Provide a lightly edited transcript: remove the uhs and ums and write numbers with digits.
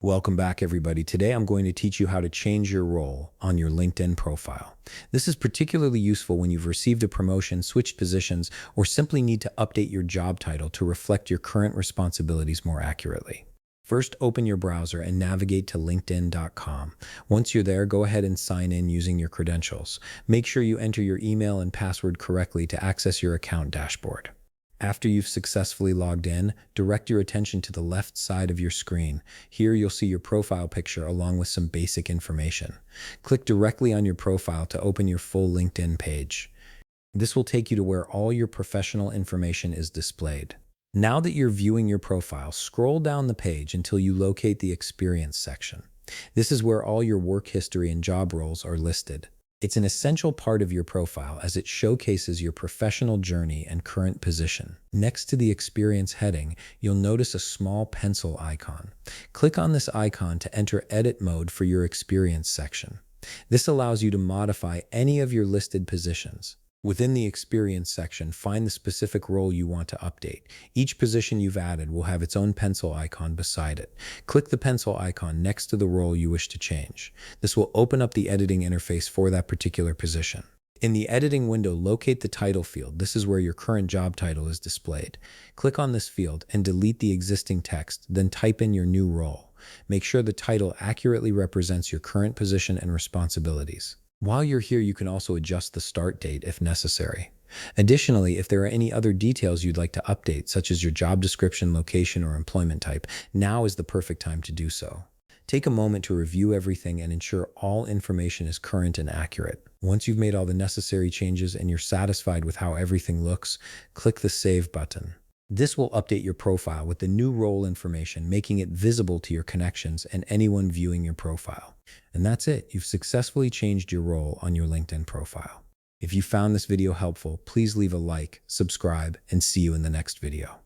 Welcome back, everybody. Today, I'm going to teach you how to change your role on your LinkedIn profile. This is particularly useful when you've received a promotion, switched positions, or simply need to update your job title to reflect your current responsibilities more accurately. First, open your browser and navigate to linkedin.com. Once you're there, go ahead and sign in using your credentials. Make sure you enter your email and password correctly to access your account dashboard. After you've successfully logged in, direct your attention to the left side of your screen. Here you'll see your profile picture along with some basic information. Click directly on your profile to open your full LinkedIn page. This will take you to where all your professional information is displayed. Now that you're viewing your profile, scroll down the page until you locate the Experience section. This is where all your work history and job roles are listed. It's an essential part of your profile as it showcases your professional journey and current position. Next to the Experience heading, you'll notice a small pencil icon. Click on this icon to enter Edit mode for your Experience section. This allows you to modify any of your listed positions. Within the Experience section, find the specific role you want to update. Each position you've added will have its own pencil icon beside it. Click the pencil icon next to the role you wish to change. This will open up the editing interface for that particular position. In the editing window, locate the title field. This is where your current job title is displayed. Click on this field and delete the existing text, then type in your new role. Make sure the title accurately represents your current position and responsibilities. While you're here, you can also adjust the start date if necessary. Additionally, if there are any other details you'd like to update, such as your job description, location, or employment type, now is the perfect time to do so. Take a moment to review everything and ensure all information is current and accurate. Once you've made all the necessary changes and you're satisfied with how everything looks, click the Save button. This will update your profile with the new role information, making it visible to your connections and anyone viewing your profile. And that's it. You've successfully changed your role on your LinkedIn profile. If you found this video helpful, please leave a like, subscribe, and see you in the next video.